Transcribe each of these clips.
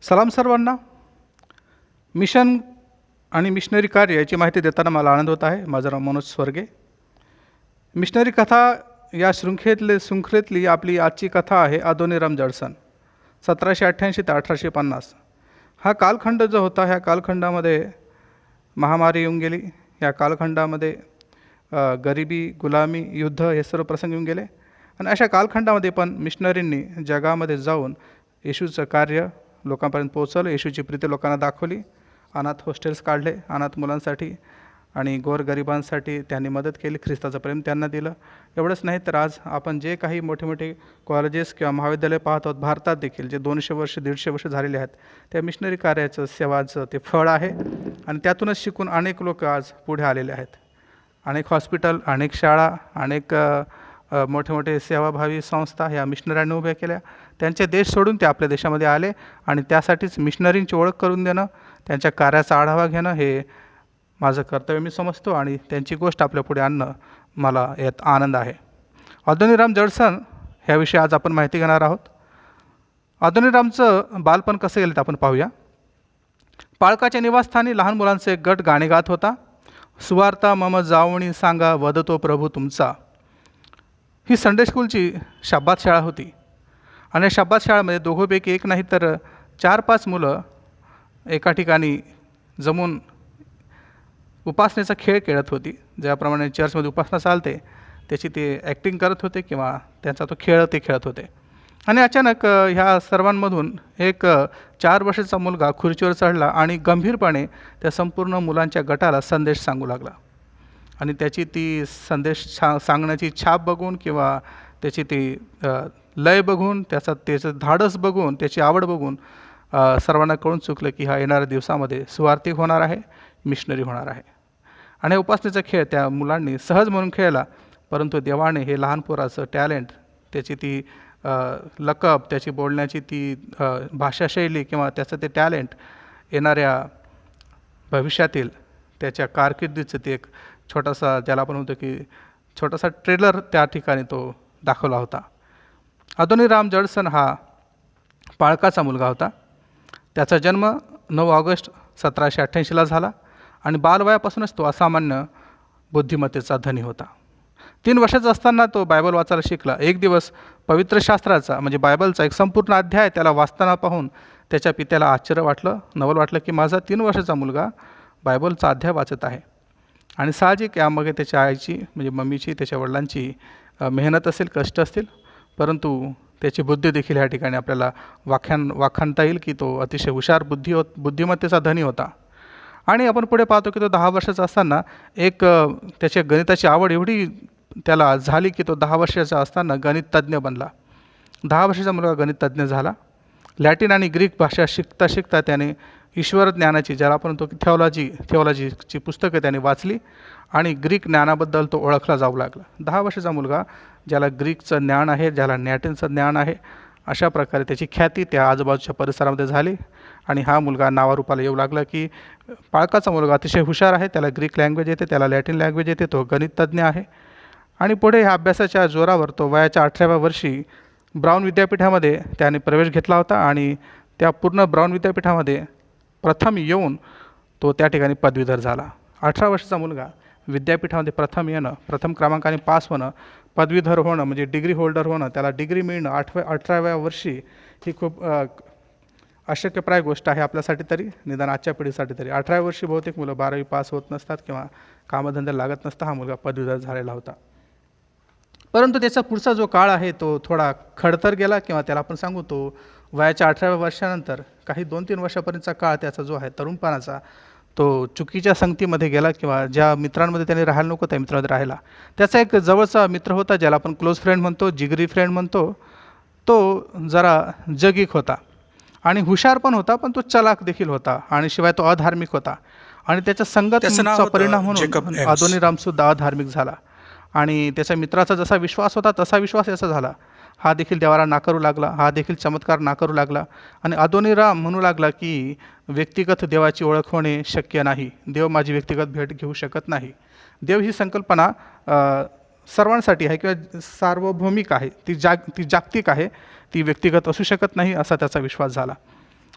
सलाम सर्वांना. मिशन आणि मिशनरी कार्य याची माहिती देताना मला आनंद होत आहे. माझं नाव मनोज स्वर्गे. मिशनरी कथा या शृंखलेतली आपली आजची कथा आहे अदोनीराम जडसन. 1788 ते 1850 हा कालखंड जो होता, ह्या कालखंडामध्ये महामारी येऊन गेली. या कालखंडामध्ये गरिबी, गुलामी, युद्ध हे सर्व प्रसंग येऊन गेले. आणि अशा कालखंडामध्ये पण मिशनरींनी जगामध्ये जाऊन येशूचं कार्य लोकांपर्यंत पोहोचवलं. येशूची प्रीती लोकांना दाखवली. अनाथ हॉस्टेल्स काढले अनाथ मुलांसाठी आणि गोरगरिबांसाठी त्यांनी मदत केली. ख्रिस्ताचं प्रेम त्यांना दिलं. एवढंच नाही तर आज आपण जे काही मोठे मोठे कॉलेजेस किंवा महाविद्यालय पाहत आहोत, भारतात देखील जे 200 वर्ष 150 वर्ष झालेले आहेत, त्या मिशनरी कार्याचं सेवाचं ते फळ आहे. आणि त्यातूनच शिकून अनेक लोक आज पुढे आलेले आहेत. अनेक हॉस्पिटल, अनेक शाळा, अनेक मोठे मोठे सेवाभावी संस्था ह्या मिशनऱ्यांनी उभ्या केल्या. त्यांचे देश सोडून ते आपल्या देशामध्ये आले आणि त्यासाठीच मिशनरींची ओळख करून देणं, त्यांच्या कार्याचा आढावा घेणं हे माझं कर्तव्य मी समजतो आणि त्यांची गोष्ट आपल्या पुढे आणणं मला यात आनंद आहे. अदोनीराम जडसन ह्याविषयी आज आपण माहिती घेणार आहोत. अदोनीरामचं बालपण कसं गेलं ते आपण पाहूया. पाळकाच्या निवासस्थानी लहान मुलांचे एक गट गाणे गात होता. सुवार्ता मम जावणी सांगा वदतो प्रभू तुमचा. ही संडे स्कूलची शाब्बात शाळा होती आणि शाब्बात शाळेमध्ये दोघोपैकी एक नाही तर 4-5 मुलं एका ठिकाणी जमून उपासनेचा खेळ खेळत होती. ज्याप्रमाणे चर्चमध्ये उपासना चालते त्याची ते ॲक्टिंग करत होते किंवा त्यांचा तो खेळ ते खेळत होते. आणि अचानक ह्या सर्वांमधून एक 4 वर्षाचा मुलगा खुर्चीवर चढला आणि गंभीरपणे त्या संपूर्ण मुलांच्या गटाला संदेश सांगू लागला. आणि त्याची ती संदेश सांगण्याची छाप बघून किंवा त्याची ती लय बघून, त्याचं धाडस बघून, त्याची आवड बघून सर्वांना कळून चुकलं की हा येणाऱ्या दिवसामध्ये सुवार्तिक होणार आहे, मिशनरी होणार आहे. आणि उपासनेचा खेळ त्या मुलांनी सहज म्हणून खेळला. परंतु देवाने हे लहान पोराचं टॅलेंट, त्याची ती लकब, त्याची बोलण्याची ती भाषाशैली किंवा त्याचं ते टॅलेंट येणाऱ्या भविष्यातील त्याच्या कारकिर्दीचं ते एक छोटासा, ज्याला आपण म्हणतो की छोटासा ट्रेलर त्या ठिकाणी तो दाखवला होता. अदोनीराम जडसन हा पाळकाचा मुलगा होता. त्याचा जन्म 9 ऑगस्ट 1788ला झाला आणि बालवयापासूनच तो असामान्य बुद्धिमत्तेचा धनी होता. 3 वर्षाचा असताना तो बायबल वाचायला शिकला. एक दिवस पवित्र शास्त्राचा म्हणजे बायबलचा एक संपूर्ण अध्याय त्याला वाचताना पाहून त्याच्या पित्याला आश्चर्य वाटलं, नवल वाटलं की माझा 3 वर्षाचा मुलगा बायबलचा अध्याय वाचत आहे. आणि साहजिक यामागे त्याच्या आईची म्हणजे मम्मीची, त्याच्या वडिलांची मेहनत असेल, कष्ट असतील. परंतु त्याची बुद्धी देखील ह्या ठिकाणी आपल्याला वाखाणता येईल की तो अतिशय हुशार बुद्धिमत्तेचा धनी होता. आणि आपण पुढे पाहतो की तो 10 वर्षाचा असताना एक त्याच्या गणिताची आवड एवढी त्याला झाली की तो 10 वर्षाचा असताना गणित तज्ज्ञ बनला. 10 वर्षाचा मुलगा गणित तज्ज्ञ झाला. लॅटिन आणि ग्रीक भाषा शिकता शिकता त्याने ईश्वर ज्ञानाची, ज्याला आपण म्हणतो की थिओलॉजीची पुस्तकं त्याने वाचली आणि ग्रीक ज्ञानाबद्दल तो ओळखला जाऊ लागला. 10 वर्षाचा मुलगा ज्याला ग्रीकचं ज्ञान आहे, ज्याला लॅटिनचं ज्ञान आहे, अशा प्रकारे त्याची ख्याती त्या आजूबाजूच्या परिसरामध्ये झाली. आणि हा मुलगा नावारूपाला येऊ लागला की पाळकाचा मुलगा अतिशय हुशार आहे, त्याला ग्रीक लँग्वेज येते, त्याला लॅटिन लँग्वेज येते, तो गणित तज्ज्ञ आहे. आणि पुढे ह्या अभ्यासाच्या जोरावर तो वयाच्या 18व्या वर्षी ब्राऊन विद्यापीठामध्ये त्याने प्रवेश घेतला होता. आणि त्या पूर्ण ब्राऊन विद्यापीठामध्ये प्रथम येऊन तो त्या ठिकाणी पदवीधर झाला. 18 वर्षाचा मुलगा विद्यापीठामध्ये प्रथम येणं, प्रथम क्रमांकाने पास होणं, पदवीधर होणं म्हणजे डिग्री होल्डर होणं, त्याला डिग्री मिळणं 18व्या वर्षी, ही खूप अशक्यप्राय गोष्ट आहे आपल्यासाठी तरी, निदान आजच्या पिढीसाठी तरी. 18व्या वर्षी बहुतेक मुलं 12वी पास होत नसतात किंवा कामधंद्याला लागत नसतं. हा मुलगा पदवीधर झालेला होता. परंतु त्याचा पुढचा जो काळ आहे तो थोडा खडतर गेला किंवा त्याला आपण सांगू तो वयाच्या 18व्या वर्षानंतर काही 2-3 वर्षापर्यंतचा काळ त्याचा जो आहे तरुणपणाचा, तो चुकीच्या संगतीमध्ये गेला किंवा ज्या मित्रांमध्ये त्याने राहायला नको त्या मित्रांमध्ये राहिला. त्याचा एक जवळचा मित्र होता, ज्याला आपण क्लोज फ्रेंड म्हणतो, जिगरी फ्रेंड म्हणतो. तो जरा जगिक होता आणि हुशार पण होता, पण तो चलाक देखील होता आणि शिवाय तो अधार्मिक होता. आणि त्याच्या संगतीचा परिणाम म्हणून अदोनीरामसुद्धा अधार्मिक झाला. आणि त्याच्या मित्राचा जसा विश्वास होता तसा विश्वास याचा झाला. हा देखील देवाला नाकारू लागला, हा देखील चमत्कार नाकारू लागला. आणि अदोनीराम म्हणू लागला की व्यक्तिगत देवाची ओळख होणे शक्य नाही, देव माझी व्यक्तिगत भेट घेऊ शकत नाही. देव ही संकल्पना सर्वांसाठी आहे किंवा सार्वभौमिक आहे, ती जागतिक आहे, ती व्यक्तिगत असू शकत नाही, असा त्याचा विश्वास झाला.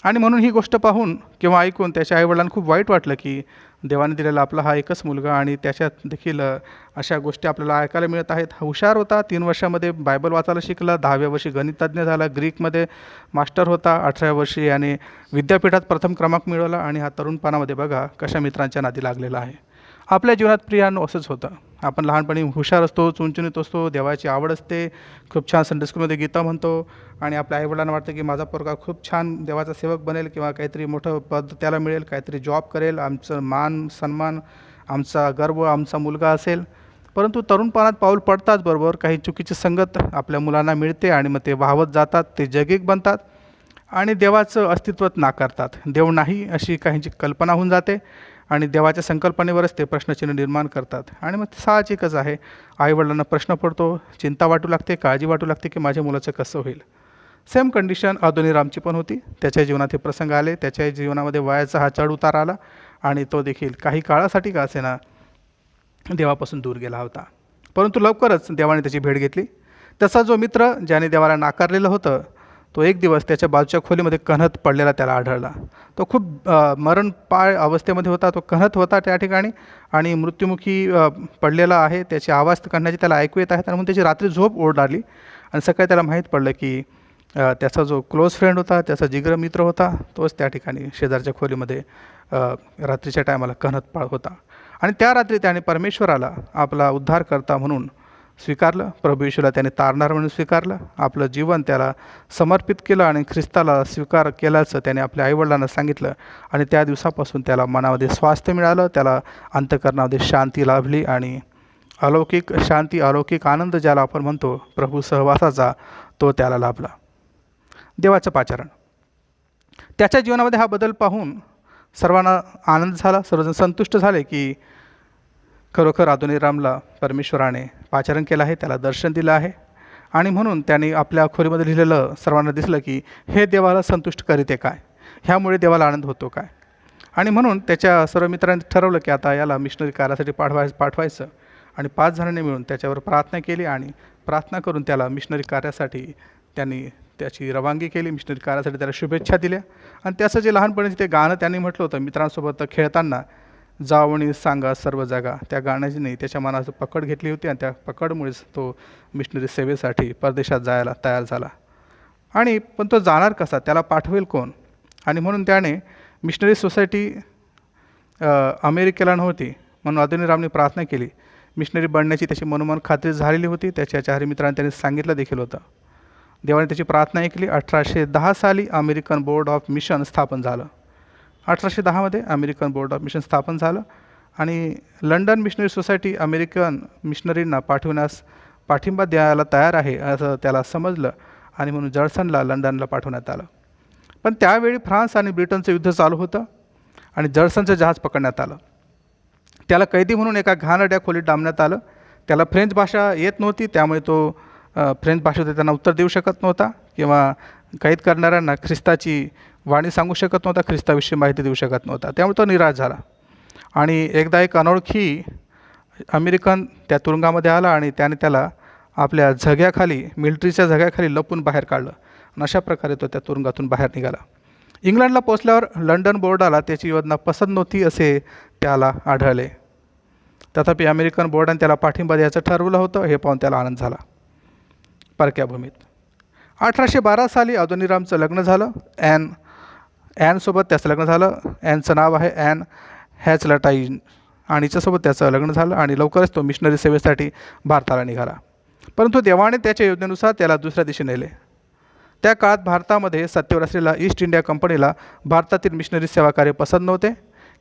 आणि म्हणून ही गोष्ट पाहून किंवा ऐकून त्याच्या आईवडिलांना खूप वाईट वाटलं की देवाने दिलेला आपला हा एकच मुलगा आणि त्याच्यात देखील अशा गोष्टी आपल्याला ऐकायला मिळत आहेत. हुशार होता, 3 वर्षामध्ये बायबल वाचायला शिकला, 10व्या वर्षी गणितज्ञ झाला, ग्रीकमध्ये मास्टर होता, 18व्या वर्षी याने विद्यापीठात प्रथम क्रमांक मिळवला आणि हा तरुणपणामध्ये बघा कशा मित्रांच्या नादी लागलेला आहे. आपल्या जीवनात प्रियांनो असंच होतं. आपण लहानपणी हुशार असतो, चुणचुणीत असतो, देवाची आवड असते, खूप छान संडे स्कूलमध्ये गीता म्हणतो आणि आपल्या आईवडिलांना वाटतं की माझा पोरगा खूप छान देवाचा सेवक बनेल किंवा काहीतरी मोठं पद त्याला मिळेल, काहीतरी जॉब करेल, आमचं मान सन्मान, आमचा गर्व आमचा मुलगा असेल. परंतु तरुणपणात पाऊल पडताच बरोबर काही चुकीची संगत आपल्या मुलांना मिळते आणि मग ते वाहवत जातात, ते जगीक बनतात आणि देवाचं अस्तित्वच नाकारतात. देव नाही अशी काहींची कल्पना होऊन जाते आणि देवाच्या संकल्पनेवरच ते प्रश्नचिन्ह निर्माण करतात आणि मग साहजिकच आहे, आईवडिलांना प्रश्न पडतो, चिंता वाटू लागते, काळजी वाटू लागते की माझ्या मुलाचं कसं होईल. सेम कंडिशन अदोनीरामची पण होती. त्याच्या जीवनात हे प्रसंग आले, त्याच्या जीवनामध्ये वयाचा हा चढ उतार आला आणि तो देखील काही काळासाठी का असेना देवापासून दूर गेला होता. परंतु लवकरच देवाने त्याची भेट घेतली. त्याचा जो मित्र ज्याने देवाला नाकारलेलं होतं तो एक दिवस त्याच्या बाजूच्या खोलीमध्ये कण्हत पडलेला त्याला आढळला. तो खूप मरणपाय अवस्थेमध्ये होता, तो कण्हत होता त्या ठिकाणी आणि मृत्युमुखी पडलेला आहे. त्याची आवाज काढण्याची त्याला ऐकू येत आहेत आणि म्हणून त्याची रात्री झोप ओढ आली आणि सकाळी त्याला माहीत पडलं की त्याचा जो क्लोज फ्रेंड होता, त्याचा जिगर मित्र होता, तोच त्या ठिकाणी शेजारच्या खोलीमध्ये रात्रीच्या टायमाला कण्हत होता. आणि त्या रात्री त्याने परमेश्वराला आपला उद्धारकर्ता म्हणून स्वीकारलं. प्रभू येशूला त्याने तारणार म्हणून स्वीकारलं, आपलं जीवन त्याला समर्पित केलं आणि ख्रिस्ताला स्वीकार केल्याचं त्याने आपल्या आईवडिलांना सांगितलं आणि त्या दिवसापासून त्याला मनामध्ये स्वास्थ्य मिळालं, त्याला अंतःकरणामध्ये शांती लाभली आणि अलौकिक शांती, अलौकिक आनंद ज्याला आपण म्हणतो प्रभू सहवासाचा, तो त्याला लाभला. देवाचं पाचारण. त्याच्या जीवनामध्ये हा बदल पाहून सर्वांना आनंद झाला, सर्वजण संतुष्ट झाले की खरोखर अदोनीरामला परमेश्वराने पाचारण केलं आहे, त्याला दर्शन दिलं आहे आणि म्हणून त्यांनी आपल्या खोलीमध्ये लिहिलेलं सर्वांना दिसलं की हे देवाला संतुष्ट करीते काय, ह्यामुळे देवाला आनंद होतो काय. आणि म्हणून त्याच्या सर्व मित्रांनी ठरवलं की आता याला मिशनरी कार्यासाठी पाठवायचं आणि 5 जणांनी मिळून त्याच्यावर प्रार्थना केली आणि प्रार्थना करून त्याला मिशनरी कार्यासाठी त्यांनी त्याची रवानगी केली. मिशनरी कार्यासाठी त्याला शुभेच्छा दिल्या आणि त्याचं जे लहानपणीचे ते गाणं त्यांनी म्हटलं होतं मित्रांसोबत खेळताना, जावणी सांगा सर्व जागा, त्या गाण्याने त्याच्या मनाचं पकड घेतली होती आणि त्या पकडमुळेच तो मिशनरी सेवेसाठी परदेशात जायला तयार झाला. आणि पण तो जाणार कसा, त्याला पाठवेल कोण. आणि म्हणून त्याने मिशनरी सोसायटी अमेरिकेला नव्हती म्हणून अदोनीरामने प्रार्थना केली. मिशनरी बनण्याची त्याची मनोमन खात्री झालेली होती, त्याच्या 4 मित्रांनी त्यांनी सांगितलं देखील होतं. देवाने त्याची प्रार्थना ऐकली. 1810 साली अमेरिकन बोर्ड ऑफ मिशन स्थापन झालं. 1810मध्ये अमेरिकन बोर्ड ऑफ मिशन स्थापन झालं आणि लंडन मिशनरी सोसायटी अमेरिकन मिशनरींना पाठवण्यास पाठिंबा द्यायला तयार आहे असं त्याला समजलं आणि म्हणून जडसनला लंडनला पाठवण्यात आलं. पण त्यावेळी फ्रान्स आणि ब्रिटनचं युद्ध चालू होतं आणि जडसनचं जहाज पकडण्यात आलं. त्याला कैदी म्हणून एका घाणेरड्या खोलीत डांबण्यात आलं. त्याला फ्रेंच भाषा येत नव्हती, त्यामुळे तो फ्रेंच भाषेत त्यांना उत्तर देऊ शकत नव्हता किंवा कैद करणाऱ्यांना ख्रिस्ताची वाणी सांगू शकत नव्हता, ख्रिस्ताविषयी माहिती देऊ शकत नव्हता. त्यामुळे तो निराश झाला आणि एकदा एक अनोळखी अमेरिकन त्या तुरुंगामध्ये आला आणि त्याने त्याला आपल्या झग्याखाली, मिलिटरीच्या झग्याखाली लपून बाहेर काढलं आणि अशा प्रकारे तो त्या तुरुंगातून बाहेर निघाला. इंग्लंडला पोचल्यावर लंडन बोर्डाला त्याची योजना पसंत नव्हती असे त्याला आढळले. तथापि अमेरिकन बोर्डाने त्याला पाठिंबा द्यायचं ठरवलं होतं, हे पाहून त्याला आनंद झाला. परक्या भूमीत 1812 साली अदोनीरामचं लग्न झालं. ॲनसोबत त्याचं लग्न झालं. ॲनचं नाव आहे ॲन हॅचलटाईन आणि हिच्यासोबत त्याचं लग्न झालं आणि लवकरच तो मिशनरी सेवेसाठी भारताला निघाला. परंतु देवाने त्याच्या योजनेनुसार त्याला दुसऱ्या दिशेने नेले. त्या काळात भारतामध्ये सत्तेवर असलेल्या ईस्ट इंडिया कंपनीला भारतातील मिशनरी सेवा कार्य पसंत नव्हते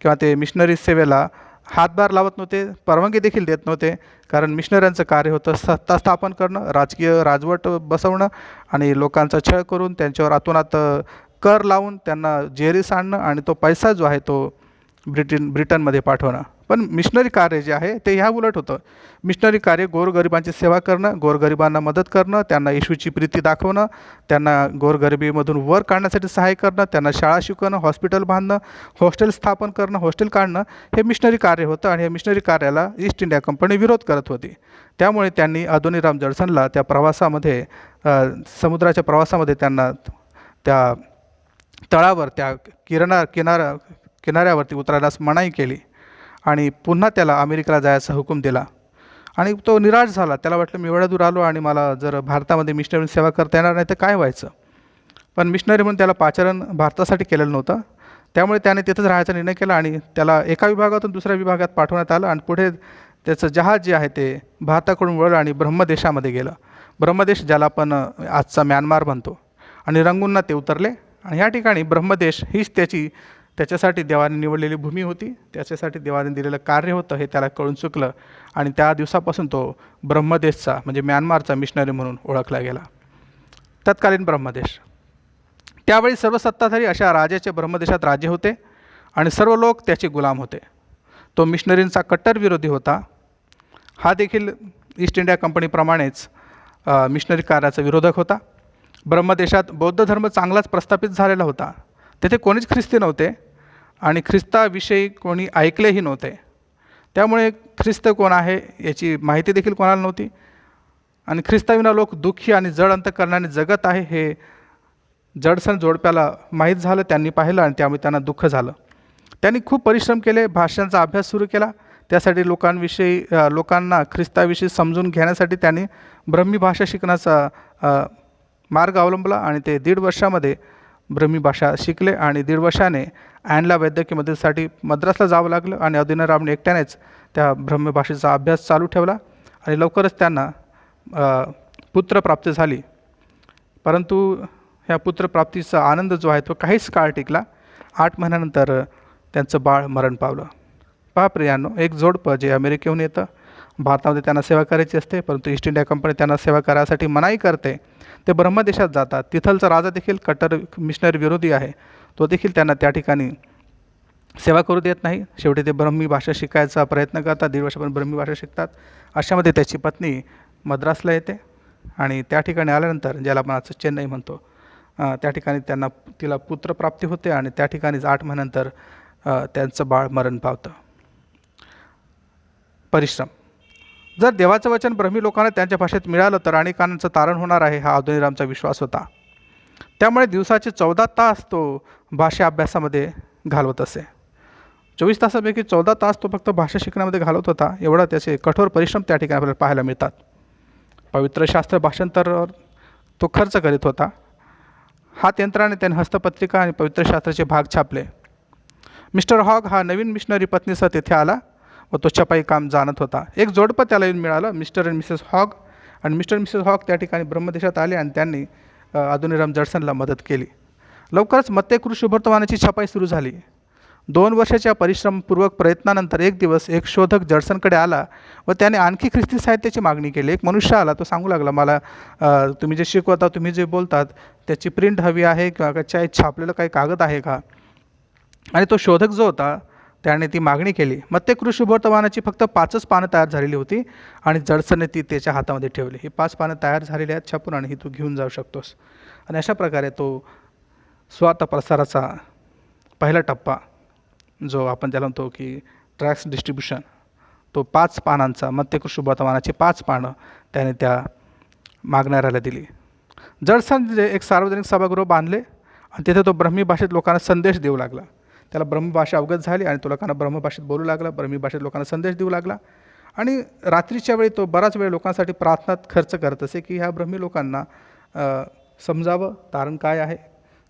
किंवा ते मिशनरी सेवेला हातभार लावत नव्हते, परवानगी देखील देत नव्हते. कारण मिशनऱ्यांचं कार्य होतं सत्ता स्थापन करणं, राजकीय राजवट बसवणं आणि लोकांचा छळ करून त्यांच्यावर आतोनात कर लावून त्यांना जेरीस आणणं आणि तो पैसा जो आहे तो ब्रिटनमध्ये पाठवणं. पण मिशनरी कार्य जे आहे ते ह्या उलट होतं. मिशनरी कार्य गोरगरिबांची सेवा करणं, गोरगरिबांना मदत करणं, त्यांना येशूची प्रीती दाखवणं, त्यांना गोरगरिबीमधून वर काढण्यासाठी सहाय्य करणं, त्यांना शाळा शिकवणं, हॉस्पिटल बांधणं, हॉस्टेल स्थापन करणं, हॉस्टेल काढणं, हे मिशनरी कार्य होतं आणि हे मिशनरी कार्याला ईस्ट इंडिया कंपनी विरोध करत होती. त्यामुळे त्यांनी अदोनीराम जडसनला त्या प्रवासामध्ये, समुद्राच्या प्रवासामध्ये त्यांना त्या तळावर त्या किनाऱ्यावरती उतरायलाच मनाई केली आणि पुन्हा त्याला अमेरिकेला जायचा हुकूम दिला. आणि तो निराश झाला. त्याला वाटलं मी एवढ्या दूर आलो आणि मला जर भारतामध्ये मिशनरी सेवा करता येणार नाही तर काय व्हायचं. पण मिशनरी म्हणून त्याला पाचारण भारतासाठी केलेलं नव्हतं. त्यामुळे त्याने तिथंच राहायचा निर्णय केला आणि त्याला एका विभागातून दुसऱ्या विभागात पाठवण्यात आलं आणि पुढे त्याचं जहाज जे आहे ते भारताकडून वळलं आणि ब्रह्मदेशामध्ये गेलं. ब्रह्मदेश ज्याला आपण आजचा म्यानमार म्हणतो. आणि रंगूनना ते उतरले आणि ह्या ठिकाणी ब्रह्मदेश हीच त्याच्यासाठी देवाने निवडलेली भूमी होती, त्याच्यासाठी देवाने दिलेलं कार्य होतं हे त्याला कळून चुकलं आणि त्या दिवसापासून तो ब्रह्मदेशचा म्हणजे म्यानमारचा मिशनरी म्हणून ओळखला गेला. तत्कालीन ब्रह्मदेश. त्यावेळी सर्व सत्ताधारी अशा राजाचे ब्रह्मदेशात राज्य होते आणि सर्व लोक त्याचे गुलाम होते. तो मिशनरींचा कट्टर विरोधी होता. हा देखील ईस्ट इंडिया कंपनीप्रमाणेच मिशनरी कार्याचा विरोधक होता. ब्रह्मदेशात बौद्ध धर्म चांगलाच प्रस्थापित झालेला होता. तेथे कोणीच ख्रिस्ती नव्हते आणि ख्रिस्ताविषयी कोणी ऐकलेही नव्हते. त्यामुळे ख्रिस्त कोण आहे याची माहिती देखील कोणाला नव्हती आणि ख्रिस्ताविना लोक दुःखी आणि जड अंतकरणाने जगत आहे हे जडसन जोडप्याला माहीत झालं. त्यांनी पाहिलं आणि त्यामुळे त्यांना दुःख झालं. त्यांनी खूप परिश्रम केले, भाषांचा अभ्यास सुरू केला. त्यासाठी लोकांना ख्रिस्ताविषयी समजून घेण्यासाठी त्यांनी ब्रह्मी भाषा शिकण्याचा मार्ग अवलंबला आणि ते 1.5 वर्षामध्ये ब्रह्मी भाषा शिकले आणि 1.5 वर्षाने ॲनला वैद्यकीय मदतीसाठी मद्रासला जावं लागलं आणि अदिनारामने एकट्यानेच त्या ब्रह्मी भाषेचा अभ्यास चालू ठेवला आणि लवकरच त्यांना पुत्रप्राप्ती झाली. परंतु ह्या पुत्रप्राप्तीचा आनंद जो आहे तो काहीच काळ टिकला. 8 महिन्यानंतर त्यांचं बाळ मरण पावलं. पहा प्रियांनो, एक जोडपं जे अमेरिकेहून येतं, भारतामध्ये त्यांना सेवा करायची असते, परंतु ईस्ट इंडिया कंपनी त्यांना सेवा करायसाठी मनाई करते. ते ब्रह्मदेशात जातात. तिथलचा राजा देखील कट्टर मिशनरी विरोधी आहे. तो देखील त्यांना त्या ठिकाणी सेवा करू देत नाही. शेवटी ते ब्रह्मी भाषा शिकायचा प्रयत्न करतात. 1.5 वर्षापर्यंत ब्रह्मी भाषा शिकतात. अशामध्ये त्याची पत्नी मद्रासला येते आणि त्या ठिकाणी आल्यानंतर ज्याला आपण आज चेन्नई म्हणतो त्या ठिकाणी तिला पुत्रप्राप्ती होते आणि त्या ठिकाणीच 8 महिन्यानंतर त्यांचं बाळ मरण पावतं. परिश्रम. जर देवाचं वचन ब्रह्मी लोकांना त्यांच्या भाषेत मिळालं तर अनेकांचं तारण होणार आहे हा अदोनीरामचा विश्वास होता. त्यामुळे दिवसाचे 14 तास तो भाषा अभ्यासामध्ये घालवत असे. 24 तासापैकी 14 तास तो फक्त भाषा शिकण्यामध्ये घालवत होता. एवढा त्याचे कठोर परिश्रम त्या ठिकाणी आपल्याला पाहायला मिळतात. पवित्र शास्त्र भाषांतरावर तो खर्च करीत होता. हात यंत्राने त्याने हस्तपत्रिका आणि पवित्र शास्त्राचे भाग छापले. मिस्टर हॉग हा नवीन मिशनरी पत्नीसह तेथे आला व तो छपाई काम जाणत होता. एक जोडपं त्याला येऊन मिळालं, मिस्टर अँड मिसेस हॉग. आणि मिस्टर आणि मिसेस हॉग त्या ठिकाणी ब्रह्मदेशात आले आणि त्यांनी अदोनीराम जडसनला मदत केली. लवकरच मत्तेकृ शुभवर्तमानाची छपाई सुरू झाली. 2 वर्षाच्या परिश्रमपूर्वक प्रयत्नानंतर एक दिवस एक शोधक जडसनकडे आला व त्याने आणखी ख्रिस्ती साहित्याची मागणी केली. एक मनुष्य आला, तो सांगू लागला, मला तुम्ही जे शिकवता, तुम्ही जे बोलतात त्याची प्रिंट हवी आहे किंवा छापलेलं काही कागद आहे का. आणि तो शोधक जो होता त्याने ती मागणी केली. मत्तेकृ शुभवर्तमानाची फक्त 5च पानं तयार झालेली होती आणि जडसनने ती त्याच्या हातामध्ये ठेवली. ही 5 पानं तयार झालेली आहेत छापून आणि ही तू घेऊन जाऊ शकतोस. आणि अशा प्रकारे तो स्वार्थ प्रसाराचा पहिला टप्पा जो आपण त्याला म्हणतो की ट्रॅक्स डिस्ट्रीब्युशन, तो 5 पानांचा मत्तेकृ शुभवर्तमानाची 5 पानं त्याने त्या मागणाऱ्याला दिली. जडसन एक सार्वजनिक सभागृह बांधले आणि तिथे तो ब्रह्मी भाषेत लोकांना संदेश देऊ लागला. त्याला ब्रह्मभाषा अवगत झाली आणि तो लोकांना ब्रह्मभाषेत बोलू लागला, ब्रह्मी भाषेत लोकांना संदेश देऊ लागला. आणि रात्रीच्या वेळी तो बराच वेळ लोकांसाठी प्रार्थनात खर्च करत असे की ह्या ब्रह्मी लोकांना समजावं तारण काय आहे,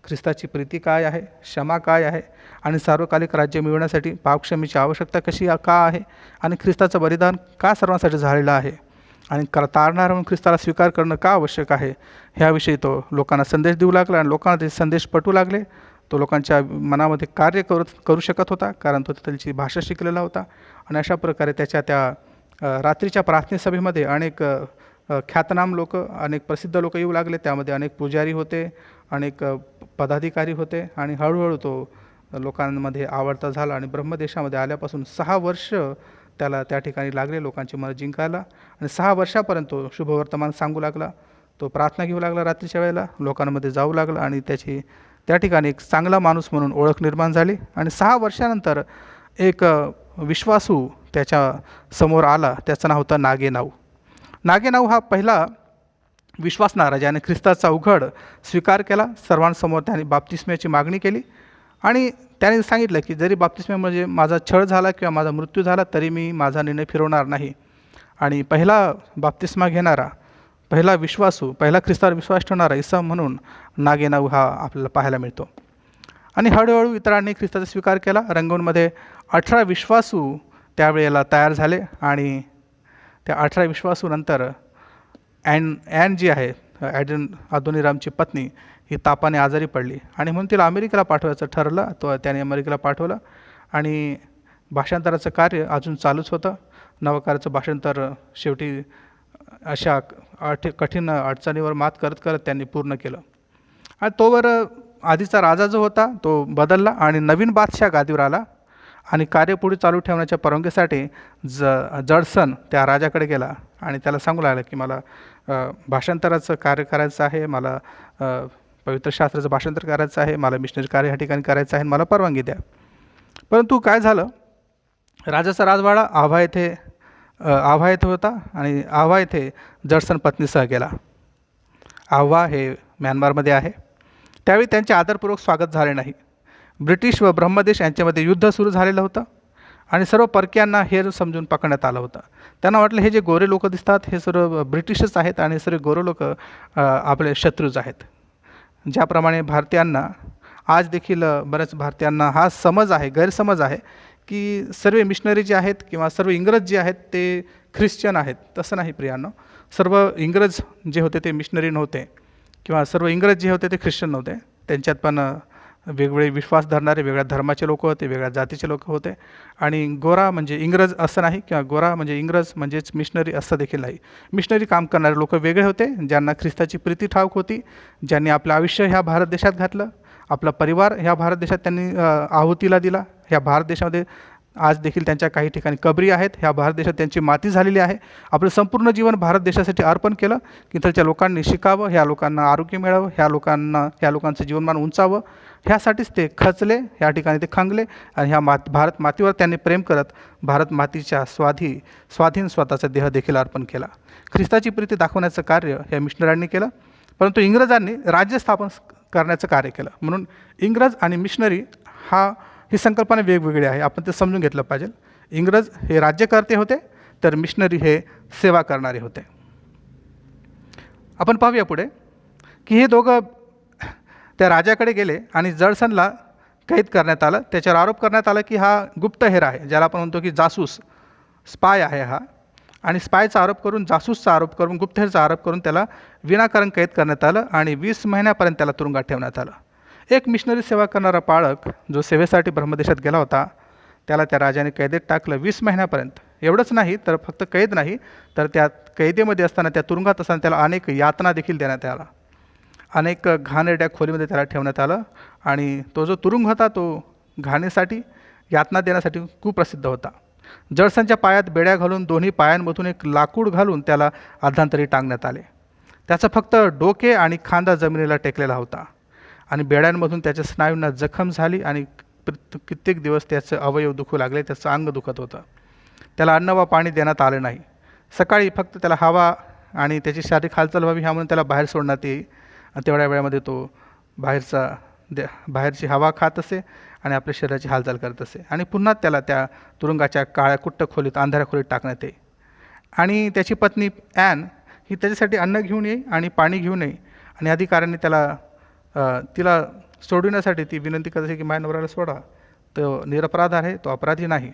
ख्रिस्ताची प्रीती काय आहे, क्षमा काय आहे आणि सार्वकालिक राज्य मिळवण्यासाठी पापक्षमेची आवश्यकता कशी का आहे आणि ख्रिस्ताचं बलिदान का सर्वांसाठी झालेलं आहे आणि तारणार म्हणून ख्रिस्ताला स्वीकार करणं का आवश्यक आहे, ह्याविषयी तो लोकांना संदेश देऊ लागला. आणि लोकांना ते संदेश पटू लागले. तो लोकांच्या मनामध्ये कार्य करू शकत होता कारण तो त्याची भाषा शिकलेला होता. आणि अशा प्रकारे त्याच्या त्या रात्रीच्या प्रार्थनेसभेमध्ये अनेक ख्यातनाम लोक, अनेक प्रसिद्ध लोक येऊ लागले. त्यामध्ये अनेक पुजारी होते, अनेक पदाधिकारी होते आणि हळूहळू तो लोकांमध्ये आवडता झाला. आणि ब्रह्मदेशामध्ये आल्यापासून 6 वर्ष त्याला त्या ठिकाणी लागले लोकांची मनं जिंकायला. आणि 6 वर्षापर्यंत तो शुभवर्तमान सांगू लागला. तो प्रार्थना घेऊ लागला रात्रीच्या वेळेला, लोकांमध्ये जाऊ लागला आणि त्याची त्या ठिकाणी एक चांगला माणूस म्हणून ओळख निर्माण झाली. आणि 6 वर्षानंतर एक विश्वासू त्याच्या समोर आला. त्याचं नाव होतं नागेनाऊ. नागेनाऊ हा पहिला विश्वासणारा ज्याने ख्रिस्ताचा उघड स्वीकार केला, सर्वांसमोर त्याने बाप्तिस्म्याची मागणी केली आणि त्याने सांगितलं की जरी बाप्तिस्म्यामध्ये माझा छळ झाला किंवा माझा मृत्यू झाला तरी मी माझा निर्णय फिरवणार नाही. आणि पहिला बाप्तिस्मा घेणारा, पहिला विश्वासू, पहिला ख्रिस्तावर विश्वास ठेवणारा ईसा म्हणून नागेनाऊ हा आपल्याला पाहायला मिळतो. आणि हळूहळू इतरांनी ख्रिस्ताचा स्वीकार केला. रंगूनमध्ये 18 विश्वासू त्यावेळेला तयार झाले आणि त्या 18 विश्वासूनंतर ॲन जी आहे अदोनिरामची पत्नी, ही तापाने आजारी पडली आणि म्हणून तिला अमेरिकेला पाठवायचं ठरलं. त्याने अमेरिकेला पाठवलं आणि भाषांतराचं कार्य अजून चालूच होतं. नवकाराचं भाषांतर शेवटी अशा कठीण अडचणीवर मात करत करत त्यांनी पूर्ण केलं. आणि तोवर आधीचा राजा जो होता तो बदलला आणि नवीन बादशाह गादीवर आला आणि कार्य पुढे चालू ठेवण्याच्या परवानगीसाठी जडसन त्या राजाकडे गेला आणि त्याला सांगू लागला की मला भाषांतराचं कार्य करायचं आहे, मला पवित्र शास्त्राचं भाषांतर करायचं आहे, मला मिशनरी कार्य ह्या ठिकाणी करायचं आहे, मला परवानगी द्या. परंतु काय झालं, राजाचा राजवाडा आव्हा येथे होता आणि आव्हा येथे जडसन पत्नीसह गेला. आव्हा हे म्यानमारमध्ये आहे. त्यावेळी त्यांचे आदरपूर्वक स्वागत झाले नाही. ब्रिटिश व ब्रह्मदेश यांच्यामध्ये युद्ध सुरू झालेलं होतं आणि सर्व परक्यांना हेर समजून पकडण्यात आलं होतं. त्यांना वाटलं हे जे गोरे लोक दिसतात हे सर्व ब्रिटिशच आहेत आणि सर्व गोरे लोक आपले शत्रूच आहेत. ज्याप्रमाणे भारतीयांना आज देखील बऱ्याच भारतीयांना हा समज आहे, गैरसमज आहे की सर्व मिशनरी जे आहेत किंवा सर्व इंग्रज जे आहेत ते ख्रिश्चन आहेत. तसं नाही प्रियांनो. सर्व इंग्रज जे होते ते मिशनरी नव्हते किंवा सर्व इंग्रज जे होते ते ख्रिश्चन नव्हते. त्यांच्यात पण वेगवेगळे विश्वास धरणारे वेगळ्या धर्माचे लोक होते, वेगळ्या जातीचे लोक होते. आणि गोरा म्हणजे इंग्रज असं नाही किंवा गोरा म्हणजे इंग्रज म्हणजेच मिशनरी असं देखील नाही. मिशनरी काम करणारे लोक वेगळे होते, ज्यांना ख्रिस्ताची प्रीती ठाऊक होती, ज्यांनी आपलं आयुष्य ह्या भारत देशात घातलं, आपला परिवार ह्या भारत देशात त्यांनी आहुतीला दिला. ह्या भारत देशामध्ये आज देखील त्यांच्या काही ठिकाणी कबरी आहेत. ह्या भारत देशात त्यांची माती झालेली आहे. आपलं संपूर्ण जीवन भारत देशासाठी अर्पण केलं की इथलच्या लोकांनी शिकावं, ह्या लोकांना आरोग्य मिळावं, ह्या लोकांचं जीवनमान उंचावं, ह्यासाठीच ते खचले, ह्या ठिकाणी ते खंगले आणि ह्या भारत मातीवर त्यांनी प्रेम करत भारत मातीच्या स्वाधीन स्वतःचा देह देखील अर्पण केला. ख्रिस्ताची प्रीती दाखवण्याचं कार्य ह्या मिशनऱ्यांनी केलं. परंतु इंग्रजांनी राज्य स्थापन करण्याचं कार्य केलं. म्हणून इंग्रज आणि मिशनरी ही संकल्पना वेगवेगळी आहे. आपण ते समजून घेतलं पाहिजे. इंग्रज हे राज्यकर्ते होते तर मिशनरी हे सेवा करणारे होते. आपण पाहूया पुढे की हे दोघं त्या राजाकडे गेले आणि जडसनला कैद करण्यात आलं. त्याच्यावर आरोप करण्यात आला की हा गुप्तहेर आहे, ज्याला आपण म्हणतो की जासूस, स्पाय आहे हा. आणि स्पायचा आरोप करून, जासूसचा आरोप करून, गुप्तहेरचा आरोप करून त्याला विनाकारण कैद करण्यात आलं आणि 20 महिन्यापर्यंत त्याला तुरुंगात ठेवण्यात आलं. एक मिशनरी सेवा करणारा पाळक जो सेवेसाठी ब्रह्मदेशात गेला होता त्याला त्या राजाने कैदेत टाकलं 20 महिन्यापर्यंत. एवढंच नाही तर फक्त कैद नाही तर त्या कैदेमध्ये असताना, त्या तुरुंगात असताना त्याला अनेक यातना देखील देण्यात आला. अनेक घाणेरड्या खोलीमध्ये त्याला ठेवण्यात आलं आणि तो जो तुरुंग होता तो घाणीसाठी, यातना देण्यासाठी कुप्रसिद्ध होता. जडसनच्या पायात बेड्या घालून दोन्ही पायांमधून एक लाकूड घालून त्याला अर्धांतरी टांगण्यात आले. त्याचं फक्त डोके आणि खांदा जमिनीला टेकलेला होता आणि बेड्यांमधून त्याच्या स्नायूंना जखम झाली आणि कित्येक दिवस त्याचे अवयव दुखू लागले, त्याचं अंग दुखत होतं. त्याला अन्न व पाणी देण्यात आलं नाही. सकाळी फक्त त्याला हवा आणि त्याची शारीरिक हालचाल व्हावी ह्या म्हणून त्याला बाहेर सोडण्यात येई. तेवढ्या वेळामध्ये तो बाहेरची हवा खात असे आणि आपल्या शरीराची हालचाल करत असे आणि पुन्हा त्याला त्या तुरुंगाच्या काळ्या कुट्ट खोलीत, अंधाऱ्या खोलीत टाकण्यात येई. आणि त्याची पत्नी ॲन ही त्याच्यासाठी अन्न घेऊन येई आणि पाणी घेऊन येई आणि अधिकाऱ्यांनी तिला सोडविण्यासाठी ती विनंती करत असे की माझ्या नवऱ्याला सोडा, तो निरपराध आहे, तो अपराधी नाही.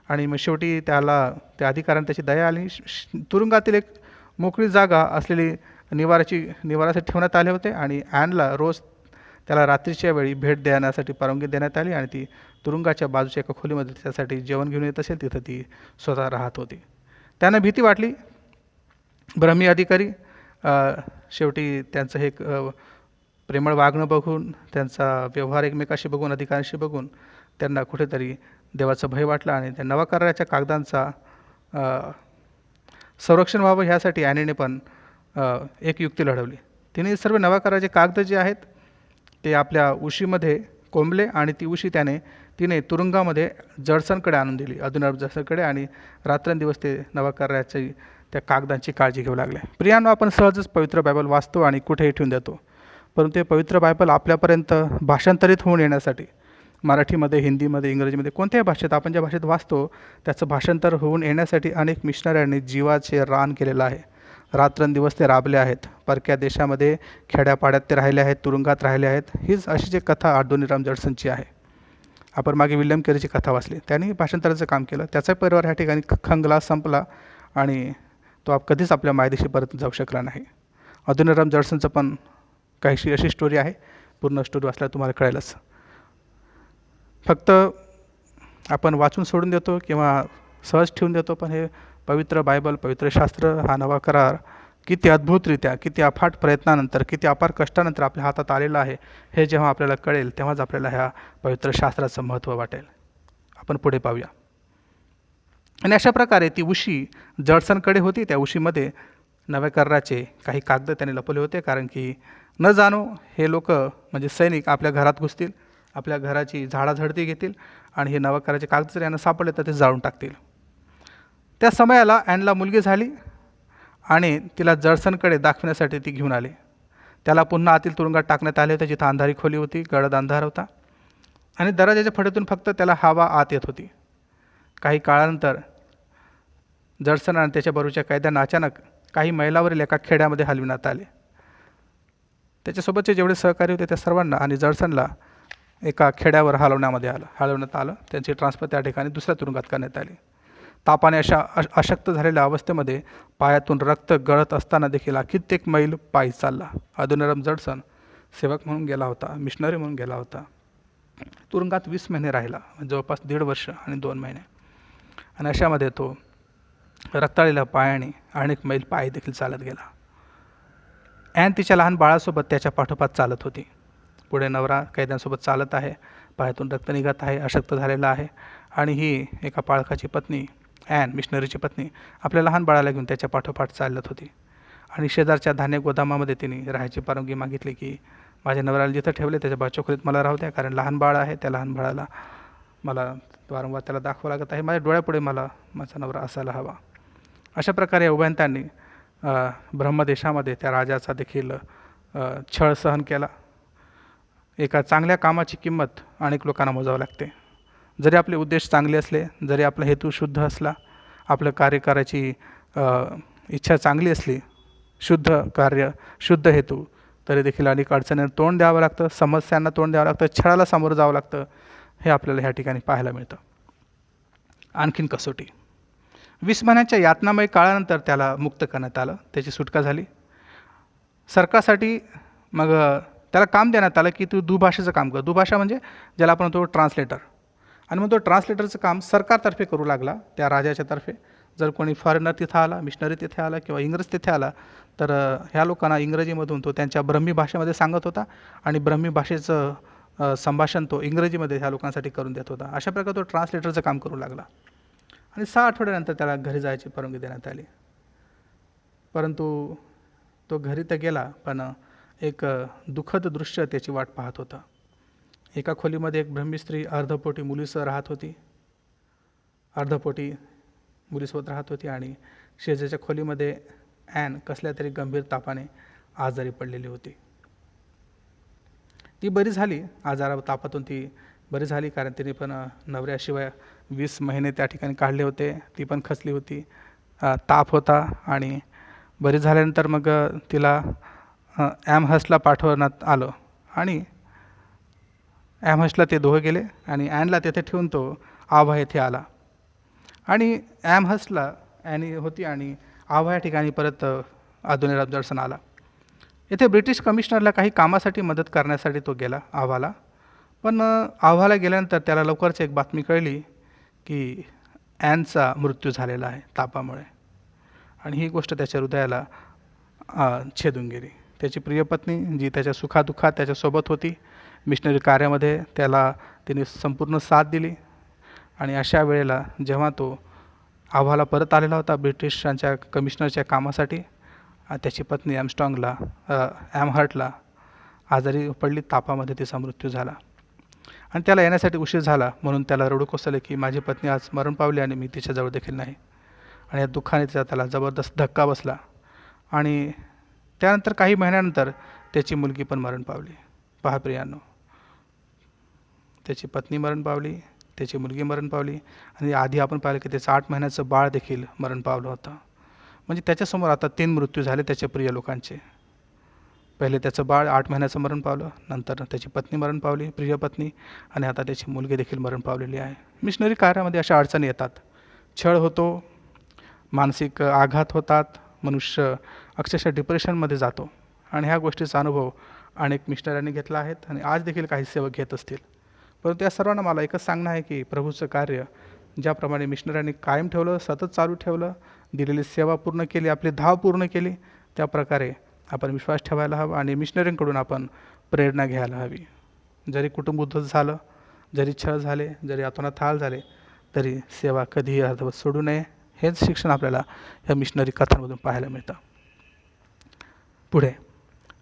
आणि मग शेवटी त्या अधिकाऱ्याने त्याची दया आली. तुरुंगातील एक मोकळी जागा असलेली निवारासाठी ठेवण्यात आले होते आणि ॲनला रोज त्याला रात्रीच्या वेळी भेट देण्यासाठी परवानगी देण्यात आली आणि ती तुरुंगाच्या बाजूच्या एका खोलीमध्ये त्यासाठी जेवण घेऊन येत असेल, तिथं ती स्वतः राहत होती. त्यांना भीती वाटली. ब्रह्मी अधिकारी शेवटी त्यांचं हे प्रेमळ वागणं बघून, त्यांचा व्यवहार एकमेकाशी बघून, अधिकाऱ्यांशी बघून त्यांना कुठेतरी देवाचं भय वाटलं आणि त्या नवा कराराच्या कागदांचा संरक्षण व्हावं ह्यासाठी ॲनीने पण एक युक्ती लढवली. तिने सर्व नवा कराराचे कागद जे आहेत ते आपल्या उशीमध्ये कोंबले आणि ती उशी तिने तुरुंगामध्ये जडसनकडे आणून दिली, अदोनिराम जडसनकडे. आणि रात्रंदिवस ते नवा कराराची त्या कागदांची काळजी घेऊ लागले. प्रियांनो, आपण सहजच पवित्र बायबल वाचतो आणि कुठेही ठेवून देतो, परंतु ते पवित्र बायबल आपल्यापर्यंत भाषांतरित होऊन येण्यासाठी मराठीमध्ये, हिंदीमध्ये, इंग्रजीमध्ये कोणत्याही भाषेत आपण ज्या भाषेत वाचतो त्याचं भाषांतर होऊन येण्यासाठी अनेक मिशनऱ्यांनी जीवाचे रान केलेलं आहे. रात्रंदिवस ते राबले आहेत. परक्या देशामध्ये, खेड्यापाड्यात ते राहिले आहेत, तुरुंगात राहिले आहेत. हीच अशी जी कथा आडोनीराम जडसनची आहे. आपण मागे विल्यम केरीची कथा वाचली. त्यांनी भाषांतराचं काम केलं. त्याचा परिवार ह्या ठिकाणी खंगला, संपला आणि तो कधीच आपल्या मायदेशी परत जाऊ शकला नाही. आडोनीराम जडसनचं पण काहीशी अशी स्टोरी आहे. पूर्ण स्टोरी वाचल्यावर तुम्हाला कळेलच. फक्त आपण वाचून सोडून देतो किंवा सहज ठेवून देतो, पण हे पवित्र बायबल, पवित्र शास्त्र, हा नवा करार किती अद्भुतरित्या, किती अफाट प्रयत्नानंतर, किती अपार कष्टानंतर आपल्या हातात आलेला आहे, हे जेव्हा आपल्याला कळेल तेव्हाच आपल्याला ह्या पवित्र शास्त्राचं महत्त्व वाटेल. आपण पुढे पाहूया. आणि अशा प्रकारे ती उशी जडसनकडे होती. त्या उशीमध्ये नव्या कराराचे काही कागद त्याने लपवले होते, कारण की न जाणो हे लोक म्हणजे सैनिक आपल्या घरात घुसतील, आपल्या घराची झाडाझडती घेतील आणि हे नव्या कराराचे कागद जर यांना सापडले तर ते जाळून टाकतील. त्या समयाला ॲनला मुलगी झाली आणि तिला जडसनकडे दाखवण्यासाठी ती घेऊन आली. त्याला पुन्हा आतील तुरुंगात टाकण्यात आले होते, जिथं अंधारी खोली होती, गडद अंधार होता आणि दरवाजाच्या फडीतून फक्त त्याला हवा आत येत होती. काही काळानंतर जडसन आणि त्याच्याबरोबरच्या कैद्यांना अचानक काही मैलावरील एका खेड्यामध्ये हलविण्यात आले. त्याच्यासोबतचे जेवढे सहकारी होते त्या सर्वांना आणि जडसनला एका खेड्यावर हलवण्यात आलं. त्यांची ट्रान्सफर त्या ठिकाणी दुसऱ्या तुरुंगात करण्यात आली. तापाने अशक्त झालेल्या अवस्थेमध्ये पायातून रक्त गळत असताना देखील कित्येक मैल पायी चालला. आडोनीराम जडसन सेवक म्हणून गेला होता, मिशनरी म्हणून गेला होता. तुरुंगात 20 महिने राहिला, जवळपास 1.5 वर्ष आणि 2 महिने. आणि अशामध्ये तो रक्ताळलेल्या पायाने अनेक मैल पायी देखील चालत गेला. ॲन तिच्या लहान बाळासोबत त्याच्या पाठोपाठ चालत होती. पुढे नवरा कैद्यांसोबत चालत आहे, पायातून रक्त निघत आहे, अशक्त झालेला आहे. आणि ही एका पाळकाची पत्नी, ॲन मिशनरीची पत्नी, आपल्या लहान बाळाला घेऊन त्याच्या पाठोपाठ चालत होती. आणि शेजारच्या धान्य गोदामामध्ये तिने राहायची परवानगी मागितली की माझ्या नवऱ्याला जिथं ठेवले त्याच्या बाळाच्या खोलीत मला राहू द्या, कारण लहान बाळ आहे, त्या लहान बाळाला मला वारंवार त्याला दाखवावं लागत आहे, माझ्या डोळ्यापुढे मला माझा नवरा असायला हवा. अशा प्रकारे उभयंतांनी ब्रह्मदेशामध्ये त्या राजाचा देखील छळ सहन केला. एका चांगल्या कामाची किंमत अनेक लोकांना मोजावं लागते. जरी आपले उद्देश चांगले असले, जरी आपला हेतू शुद्ध असला, आपलं कार्य करायची इच्छा चांगली असली, शुद्ध कार्य, शुद्ध हेतू, तरी देखील अनेक अडचणींना तोंड द्यावं लागतं, समस्यांना तोंड द्यावं लागतं, छळाला सामोरं जावं लागतं. हे आपल्याला ह्या ठिकाणी पाहायला मिळतं. आणखीन कसोटी. 20 महिन्यांच्या यातनामय काळानंतर त्याला मुक्त करण्यात आलं, त्याची सुटका झाली. सरकारसाठी मग त्याला काम देण्यात आलं की तू दुभाषेचं काम कर. दुभाषा म्हणजे ज्याला आपण म्हणतो ट्रान्सलेटर. आणि मग तो ट्रान्सलेटरचं काम सरकारतर्फे करू लागला, त्या राजाच्या तर्फे. जर कोणी फॉरेनर तिथं आला, मिशनरी तिथे आला किंवा इंग्रज तिथे आला तर ह्या लोकांना इंग्रजीमधून तो त्यांच्या ब्रह्मी भाषेमध्ये सांगत होता आणि ब्रह्मी भाषेचं संभाषण तो इंग्रजीमध्ये ह्या लोकांसाठी करून देत होता. अशा प्रकारे तो ट्रान्सलेटरचं काम करू लागला. आणि 6 आठवड्यानंतर त्याला घरी जायची परवानगी देण्यात आली. परंतु तो घरी तर गेला, पण एक दुःखद दृश्य त्याची वाट पाहत होता. एका खोलीमध्ये एक ब्रह्मी स्त्री अर्धपोटी मुलीसह राहत होती, अर्धपोटी मुलीसोबत राहत होती. आणि शेजारच्या खोलीमध्ये ॲन कसल्या तरी गंभीर तापाने आजारी पडलेली होती. ती बरी झाली, तापातून ती बरी झाली, कारण तिने पण नवऱ्याशिवाय 20 महिने त्या ठिकाणी काढले होते. ती पण खचली होती, ताप होता. आणि बरी झाल्यानंतर मग तिला ॲमहर्स्टला पाठवण्यात आलं आणि ॲमहर्स्टला ते दोघं गेले आणि ॲनला तेथे ठेवून तो आव्हा येथे आला. आणि ॲमहर्स्टला ॲनी होती आणि आव्हा या ठिकाणी परत आडोनीराम जडसन आला. येथे ब्रिटिश कमिशनरला काही कामासाठी मदत करण्यासाठी तो गेला आव्हाला. पण आव्हाला गेल्यानंतर त्याला लवकरच एक बातमी कळली की ॲनचा मृत्यू झालेला आहे तापामुळे. आणि ही गोष्ट त्याच्या हृदयाला छेदून गेली. त्याची प्रिय पत्नी जी त्याच्या सुखादुःखात त्याच्यासोबत होती, मिशनरी कार्यामध्ये त्याला तिने संपूर्ण साथ दिली. आणि अशा वेळेला जेव्हा तो आव्हाला परत आलेला होता ब्रिटिशांच्या कमिशनरच्या कामासाठी, त्याची पत्नी ॲमहर्टला आजारी पडली, तापामध्ये तिचा मृत्यू झाला. आणि त्याला येण्यासाठी उशीर झाला, म्हणून त्याला रडू कोसळले की माझी पत्नी आज मरण पावली आणि मी तिच्याजवळ देखील नाही. आणि या दुःखाने त्याला जबरदस्त धक्का बसला आणि त्यानंतर काही महिन्यानंतर त्याची मुलगी पण मरण पावली. पहा प्रियांनो, त्याची पत्नी मरण पावली, त्याची मुलगी मरण पावली आणि आधी आपण पाहिलं की त्याचं 8 महिन्याचं बाळ देखील मरण पावलं होतं. म्हणजे त्याच्यासमोर आता 3 मृत्यू झाले त्याच्या प्रिय लोकांचे. पहिले त्याचं बाळ 8 महिन्याचं मरण पावलं, नंतर त्याची पत्नी मरण पावली, प्रिय पत्नी, आणि आता त्याची मुलगी देखील मरण पावलेली आहे. मिशनरी कार्यामध्ये अशा अडचणी येतात. छळ होतो, मानसिक आघात होतात, मनुष्य अक्षरशः डिप्रेशनमध्ये जातो आणि ह्या गोष्टीचा अनुभव अनेक मिशनऱ्यांनी घेतला आहेत आणि आज देखील काही सेवक घेत असतील. परंतु या सर्वांना मला एकच सांगणं आहे की प्रभूचं कार्य ज्याप्रमाणे मिशनऱ्यांनी कायम ठेवलं, सतत चालू ठेवलं, दिलेली सेवा पूर्ण केली, आपली धाव पूर्ण केली, त्याप्रकारे आपण विश्वास ठेवायला हवा आणि मिशनरींकडून आपण प्रेरणा घ्यायला हवी. जरी कुटुंब उद्धत झालं, जरी छळ झाले, जरी अतोनात हाल झाले, तरी सेवा कधीही अर्धवट सोडू नये. हेच शिक्षण आपल्याला या मिशनरी कथांमधून पाहायला मिळतं. पुढे,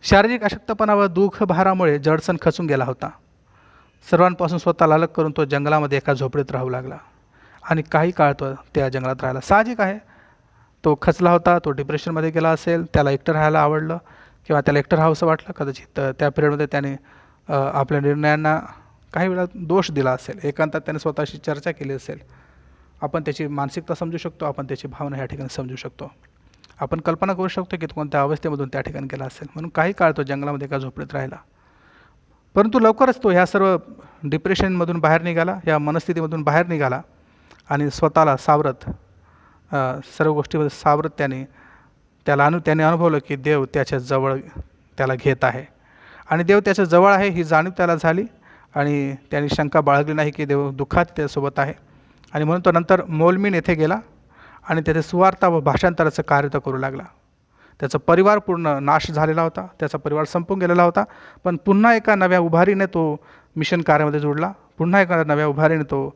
शारीरिक अशक्तपणा व दुःखभारामुळे जडसन खचून गेला होता. सर्वांपासून स्वतःला अलग करून तो जंगलामध्ये एका झोपडीत राहू लागला आणि काही काळ तो त्या जंगलात राहिला. साहजिक आहे, तो खचला होता, तो डिप्रेशनमध्ये गेला असेल, त्याला एकटं राहायला आवडलं किंवा त्याला एकटं राहावंसं वाटलं. कदाचित त्या पिरियडमध्ये त्याने आपल्या निर्णयांना काही वेळा दोष दिला असेल, एकांतात त्याने स्वतःशी चर्चा केली असेल. आपण त्याची मानसिकता समजू शकतो, आपण त्याची भावना ह्या ठिकाणी समजू शकतो. आपण कल्पना करू शकतो की तो कोणत्या अवस्थेमधून त्या ठिकाणी गेला असेल. म्हणून काही काळ तो जंगलामध्ये एका झोपडीत राहिला. परंतु लवकरच तो ह्या सर्व डिप्रेशनमधून बाहेर निघाला, या मनस्थितीमधून बाहेर निघाला आणि स्वतःला सावरत, सर्व गोष्टीमध्ये सावरत त्याने अनुभवलं की देव त्याच्या जवळ त्याला घेत आहे आणि देव त्याच्या जवळ आहे ही जाणीव त्याला झाली आणि त्याने शंका बाळगली नाही की देव दुःखात त्यासोबत आहे. आणि म्हणून तो नंतर मोलमीन येथे गेला आणि तेथे सुवार्ता व भाषांतराचं कार्य तो करू लागला. त्याचा परिवार पूर्ण नाश झालेला होता, त्याचा परिवार संपून गेलेला होता, पण पुन्हा एका नव्या उभारीने तो मिशन कार्यामध्ये जोडला. पुन्हा एका नव्या उभारीने तो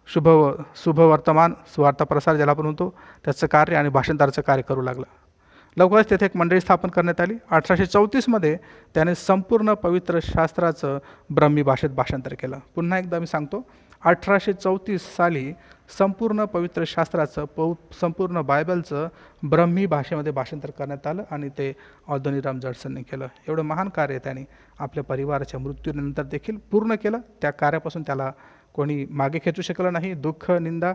शुभवर्तमान सुवार्ता प्रसार ज्याला आपण म्हणतो त्याचं कार्य आणि भाषांतराचं कार्य करू लागला. लवकरच तेथे एक मंडळी स्थापन करण्यात आली. 1834मध्ये त्याने संपूर्ण पवित्र शास्त्राचं ब्रह्मी भाषेत भाषांतर केलं. पुन्हा एकदा मी सांगतो, 1834 साली संपूर्ण पवित्र शास्त्राचं संपूर्ण बायबलचं ब्रह्मी भाषेमध्ये भाषांतर करण्यात आलं आणि ते ऑधोनीराम जडसनने केलं. एवढं महान कार्य त्याने आपल्या परिवाराच्या मृत्यूनंतर देखील पूर्ण केलं. त्या कार्यापासून त्याला कोणी मागे खेचू शकलं नाही. दुःख, निंदा,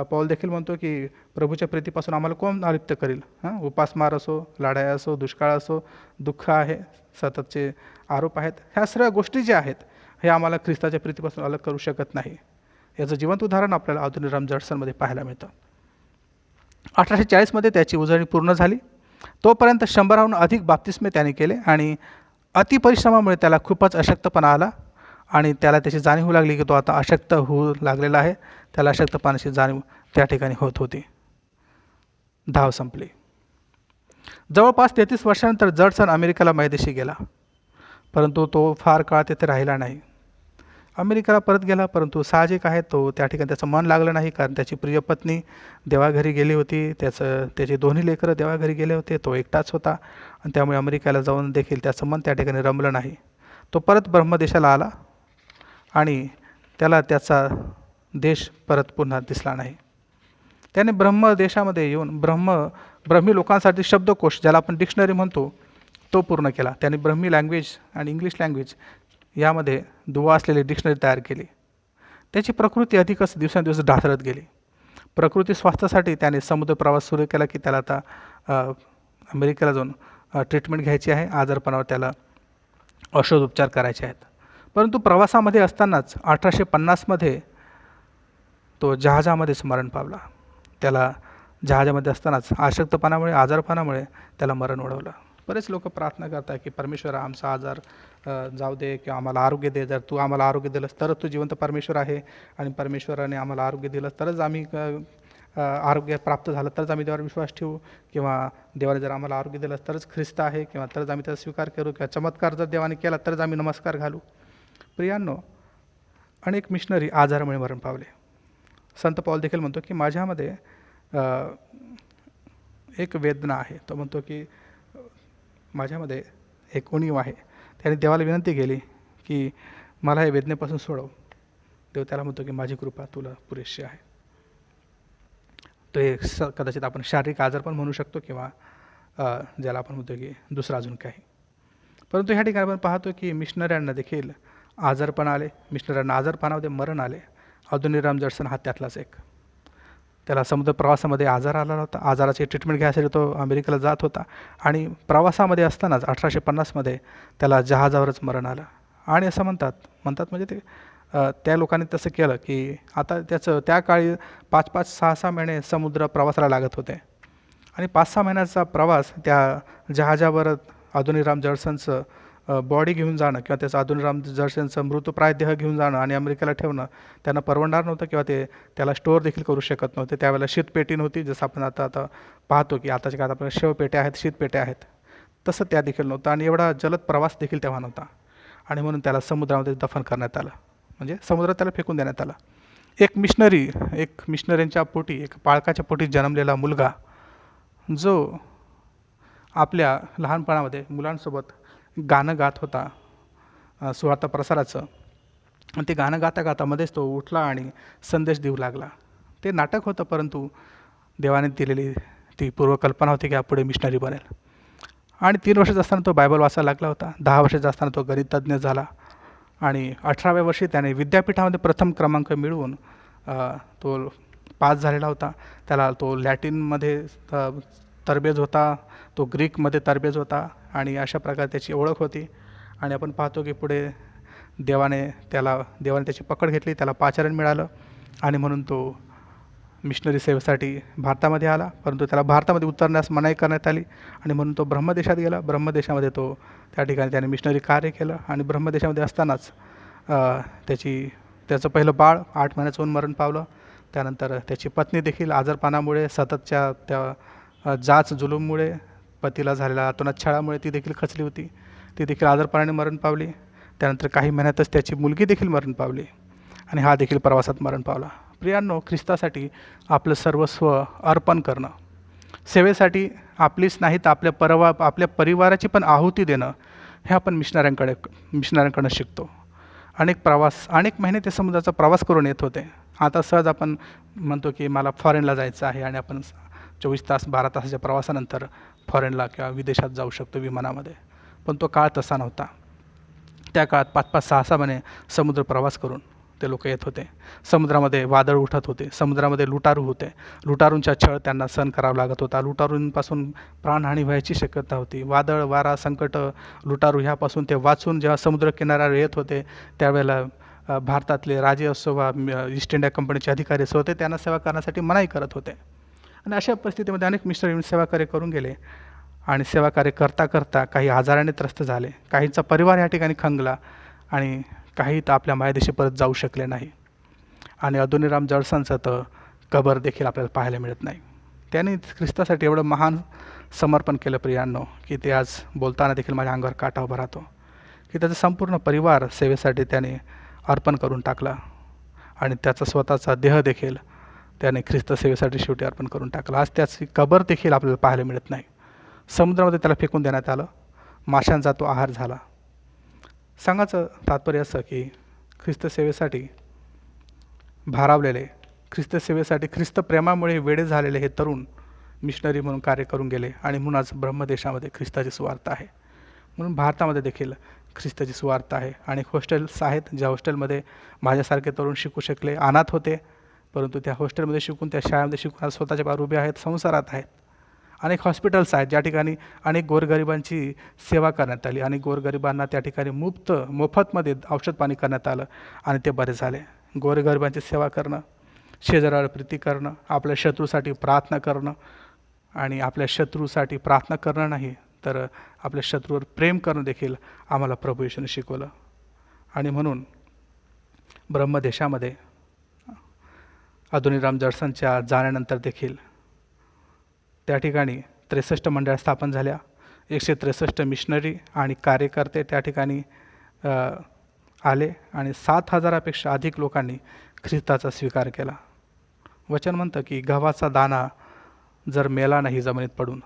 पौल देखील म्हणतो की प्रभूच्या प्रीतीपासून आम्हाला कोण अलिप्त करील. उपासमार असो, लढाई असो, दुष्काळ असो, दुःख आहे, सततचे आरोप आहेत, ह्या सर्व गोष्टी ज्या आहेत हे आम्हाला ख्रिस्ताच्या प्रीतीपासून अलग करू शकत नाही. याचं जिवंत उदाहरण आपल्याला ऑधोनीराम जडसनमध्ये पाहायला मिळतं. 1840मध्ये त्याची उजळणी पूर्ण झाली. तोपर्यंत 100हून अधिक बाप्तिस्मे त्याने केले आणि अतिपरिश्रमामुळे त्याला खूपच अशक्तपणा आला आणि त्याला त्याची जाणीव होऊ लागली की तो आता अशक्त होऊ लागलेला आहे. त्याला अशक्तपणाची जाणीव त्या ठिकाणी होत होती. धाव संपली. जवळपास 33 वर्षानंतर जडसन अमेरिकेला मायदेशी गेला, परंतु तो फार काळ तेथे राहिला नाही. अमेरिकेला परत गेला, परंतु साहजिक आहे तो त्या ठिकाणी त्याचं मन लागलं नाही, कारण त्याची प्रिय पत्नी देवाघरी गेली होती, त्याचे दोन्ही लेकरं देवाघरी गेले होते, तो एकटाच होता आणि त्यामुळे अमेरिकेला जाऊन देखील त्याचं मन त्या ठिकाणी रमलं नाही. तो परत ब्रह्मदेशाला आला आणि त्याला त्याचा देश परत पुन्हा दिसला नाही. त्याने ब्रह्मदेशामध्ये येऊन ब्रह्मी लोकांसाठी शब्दकोश ज्याला आपण डिक्शनरी म्हणतो तो पूर्ण केला. त्याने ब्रह्मी लँग्वेज आणि इंग्लिश लँग्वेज यामध्ये दुवा असलेली डिक्शनरी तयार केली. त्याची प्रकृती अधिकच दिवसेंदिवस ढासळत गेली. प्रकृती स्वास्थ्यासाठी त्याने समुद्र प्रवास सुरू केला की त्याला आता अमेरिकेला जाऊन ट्रीटमेंट घ्यायची आहे, आजारपणावर त्याला औषधोपचार करायचे आहेत. परंतु प्रवासामध्ये असतानाच 1850मध्ये तो जहाजामध्ये मरण पावला. त्याला जहाजामध्ये असतानाच अशक्तपणामुळे, आजारपणामुळे त्याला मरण ओढवलं. बरेच लोक प्रार्थना करतात की परमेश्वर आमचा आजार जाऊ दे किंवा आम्हाला आरोग्य दे. जर तू आम्हाला आरोग्य दिलंस तरच तू जिवंत परमेश्वर आहे आणि परमेश्वराने आम्हाला आरोग्य दिलं तरच आम्ही आरोग्य प्राप्त झालं तरच आम्ही देवावर विश्वास ठेवू, किंवा देवाने जर आम्हाला आरोग्य दिलं तरच ख्रिस्त आहे, किंवा तरच आम्ही त्याचा स्वीकार करू, किंवा चमत्कार जर देवाने केला तरच आम्ही नमस्कार घालू. प्रियांनो, अनेक मिशनरी आजारामुळे मरण पावले. संत पौल देखील म्हणतो की माझ्यामध्ये एक वेदना आहे. तो म्हणतो की माझ्यामध्ये एक उणीव आहे. त्याने देवाला विनंती केली की मला या वेदनेपासून सोडव. देव त्याला म्हणतो की माझी कृपा तुला पुरेशी आहे. तो एक कदाचित आपण शारीरिक आजार पण म्हणू शकतो किंवा ज्याला आपण म्हणतो की दुसरं अजून काही. परंतु ह्या ठिकाणी आपण पाहतो की मिशनऱ्यांना देखील आजारपण आले, मिशनऱ्यांना आजारपणामध्ये मरण आले. अदोनीराम जडसन हा त्यातलाच एक. त्याला समुद्र प्रवासामध्ये आजार आला होता. आजाराची ट्रीटमेंट घ्यायसाठी तो अमेरिकेला जात होता आणि प्रवासामध्ये असतानाच 1850मध्ये त्याला जहाजावरच मरण आलं. आणि असं म्हणतात म्हणजे ते त्या लोकांनी तसं केलं की आता त्याचं त्या काळी 5-5, 6-6 महिने समुद्र प्रवासाला लागत होते आणि 5-6 महिन्याचा प्रवास त्या जहाजावर अदोनीराम जडसनचं बॉडी घेऊन जाणं किंवा त्याचं अदोनीराम जडसनचं मृतप्राय देह घेऊन जाणं आणि अमेरिकेला ठेवणं त्यांना परवडणार नव्हतं किंवा त्याला स्टोअर देखील करू शकत नव्हते. त्यावेळेला शीतपेटी नव्हती, जसं आपण आता पाहतो की आताच्या काळात आपल्याला शेवपेट्या आहेत, शीतपेट्या आहेत, तसं त्या देखील नव्हतं आणि एवढा जलद प्रवास देखील तेव्हा नव्हता. आणि म्हणून त्याला समुद्रामध्ये दफन करण्यात आलं, म्हणजे समुद्रात त्याला फेकून देण्यात आलं. एक मिशनरींच्या पोटी, एक पाळकाच्या पोटी जन्मलेला मुलगा जो आपल्या लहानपणामध्ये मुलांसोबत गाणं गात होता सुवार्ता प्रसाराचं, आणि ते गाणं गाता गाता मध्येच तो उठला आणि संदेश देऊ लागला. ते नाटक होतं, परंतु देवाने दिलेली ती पूर्वकल्पना होती की हा पुढे मिशनरी बनेल. आणि 3 वर्षाचा असताना तो बायबल वाचायला लागला होता. 10 वर्षाचा असताना तो गणितज्ञ झाला आणि 18व्या वर्षी त्याने विद्यापीठामध्ये प्रथम क्रमांक मिळवून तो पास झालेला होता. त्याला तो लॅटिनमध्ये तरबेज होता, तो ग्रीकमध्ये तरबेज होता आणि अशा प्रकारे त्याची ओळख होती. आणि आपण पाहतो की पुढे देवाने त्याची पकड घेतली, त्याला पाचारण मिळालं आणि म्हणून तो मिशनरी सेवेसाठी भारतामध्ये आला. परंतु त्याला भारतामध्ये उतरण्यास मनाई करण्यात आली आणि म्हणून तो ब्रह्मदेशात गेला. ब्रह्मदेशामध्ये त्या ठिकाणी त्याने मिशनरी कार्य केलं आणि ब्रह्मदेशामध्ये असतानाच त्याचं पहिलं बाळ 8 महिन्याचं होऊन मरण पावलं. त्यानंतर त्याची पत्नी देखील आजारपणामुळे, सततच्या त्या जाच जुलूममुळे, पतीला झालेल्या अतोनात छळामुळे ती देखील खचली होती. ती देखील आजारपणाने मरण पावली. त्यानंतर काही महिन्यातच त्याची मुलगी देखील मरण पावली आणि हा देखील प्रवासात मरण पावला. प्रियांनो, ख्रिस्तासाठी आपलं सर्वस्व अर्पण करणं, सेवेसाठी आपलीच नाही तर आपल्या परिवाराची पण आहुती देणं, हे आपण मिशनऱ्यांकडनं शिकतो. अनेक महिने ते समुद्राचा प्रवास करून येत होते. आता सहज आपण म्हणतो की मला फॉरेनला जायचं आहे आणि आपण 24 तास 12 तासाच्या प्रवासानंतर फॉरेनला किंवा विदेशात जाऊ शकतो विमानामध्ये. पण तो काळ तसा नव्हता. त्या काळात 5-5, 6-6 महिने समुद्र प्रवास करून ते लोक येत होते. समुद्रामध्ये वादळ उठत होते, समुद्रामध्ये लुटारू होते, लुटारूंचा छळ त्यांना सहन करावा लागत होता, लुटारूंपासून प्राणहानी व्हायची शक्यता होती. वादळ, वारा, संकट, लुटारू ह्यापासून ते वाचून जेव्हा समुद्र किनाऱ्यावर येत होते त्यावेळेला भारतातले राजे असो वा ईस्ट इंडिया कंपनीचे अधिकारी असो ते त्यांना सेवा करण्यासाठी मनाई करत होते. आणि अशा परिस्थितीमध्ये अनेक मिशनरी सेवाकार्य करून गेले आणि सेवाकार्य करता करता काही आजाराने त्रस्त झाले, काहींचा परिवार या ठिकाणी खंगला आणि काही तर आपल्या मायदेशी परत जाऊ शकले नाही. आणि अदोनीराम जडसनचं तर कबर देखील आपल्याला पाहायला मिळत नाही. त्याने ख्रिस्तासाठी एवढं महान समर्पण केलं प्रियांनो, की ते आज बोलताना देखील माझ्या अंगावर काटा उभा राहतो, की त्याचा संपूर्ण परिवार सेवेसाठी त्याने अर्पण करून टाकला आणि त्याचा स्वतःचा देह देखील त्याने ख्रिस्त सेवेसाठी शेवटी अर्पण करून टाकला. आज त्याची कबर देखील आपल्याला पाहायला मिळत नाही. समुद्रामध्ये त्याला फेकून देण्यात आलं, माशांचा तो आहार झाला. सांगायचं तात्पर्य असं की ख्रिस्त सेवेसाठी भारावलेले, ख्रिस्त सेवेसाठी ख्रिस्त प्रेमामुळे वेडे झालेले हे तरुण मिशनरी म्हणून कार्य करून गेले आणि म्हणून आज ब्रह्मदेशामध्ये ख्रिस्ताची सुवार्ता आहे. म्हणून भारतामध्ये देखील ख्रिस्ताची सुवार्ता आहे. आणि हॉस्टेल्स आहेत ज्या हॉस्टेलमध्ये माझ्यासारखे तरुण शिकू शकले, अनाथ होते, परंतु त्या हॉस्टेलमध्ये शिकून, त्या शाळेमध्ये शिकून आज स्वतःच्या पायावर उभे आहेत, संसारात आहेत. अनेक हॉस्पिटल्स आहेत ज्या ठिकाणी अनेक गोरगरिबांची सेवा करण्यात आली आणि गोरगरिबांना त्या ठिकाणी मोफतमध्ये औषध पाणी करण्यात आलं आणि ते बरे झाले. गोरगरिबांची सेवा करणं, शेजाऱ्यावर प्रीती करणं, आपल्या शत्रूसाठी प्रार्थना करणं आणि आपल्या शत्रूसाठी प्रार्थना करणं नाही तर आपल्या शत्रूवर प्रेम करणं देखील आम्हाला प्रभू येशूने शिकवलं. आणि म्हणून ब्रह्मदेशामध्ये अदोनीराम जडसनच्या जाण्यानंतर देखील त्या ठिकाणी 63 मंडळ्या स्थापन झाल्या. 163 मिशनरी आणि कार्यकर्ते त्या ठिकाणी आले आणि 7,000पेक्षा अधिक लोकांनी ख्रिस्ताचा स्वीकार केला. वचन म्हणतं की गव्हाचा दाणा जर मेला नाही जमिनीत पडून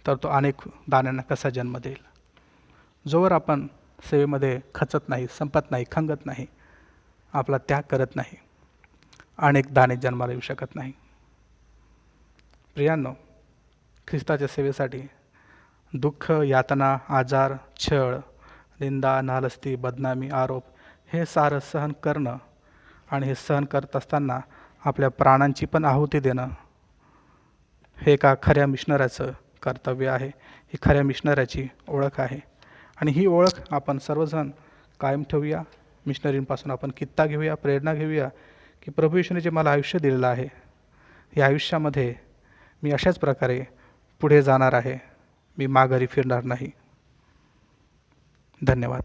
तर तो अनेक दाण्यांना कसा जन्म देईल. जोवर आपण सेवेमध्ये खचत नाही, संपत नाही, खंगत नाही, आपला त्याग करत नाही, अनेक दाणे जन्माला येऊ शकत नाही. प्रियांनो, ख्रिस्ताच्या सेवेसाठी दुःख, यातना, आजार, छळ, निंदा, नालस्ती, बदनामी, आरोप हे सारं सहन करणं आणि हे सहन करत असताना आपल्या प्राणांची पण आहुती देणं हे एका खऱ्या मिशनऱ्याचं कर्तव्य आहे. ही खऱ्या मिशनऱ्याची ओळख आहे आणि ही ओळख आपण सर्वजण कायम ठेवूया. मिशनरींपासून आपण कित्ता घेऊया, प्रेरणा घेऊया की प्रभू येशूने जे मला आयुष्य दिलेलं आहे, या आयुष्यामध्ये मी अशाच प्रकारे पुढे जाणार आहे. मी माघारी फिरणार नाही. धन्यवाद.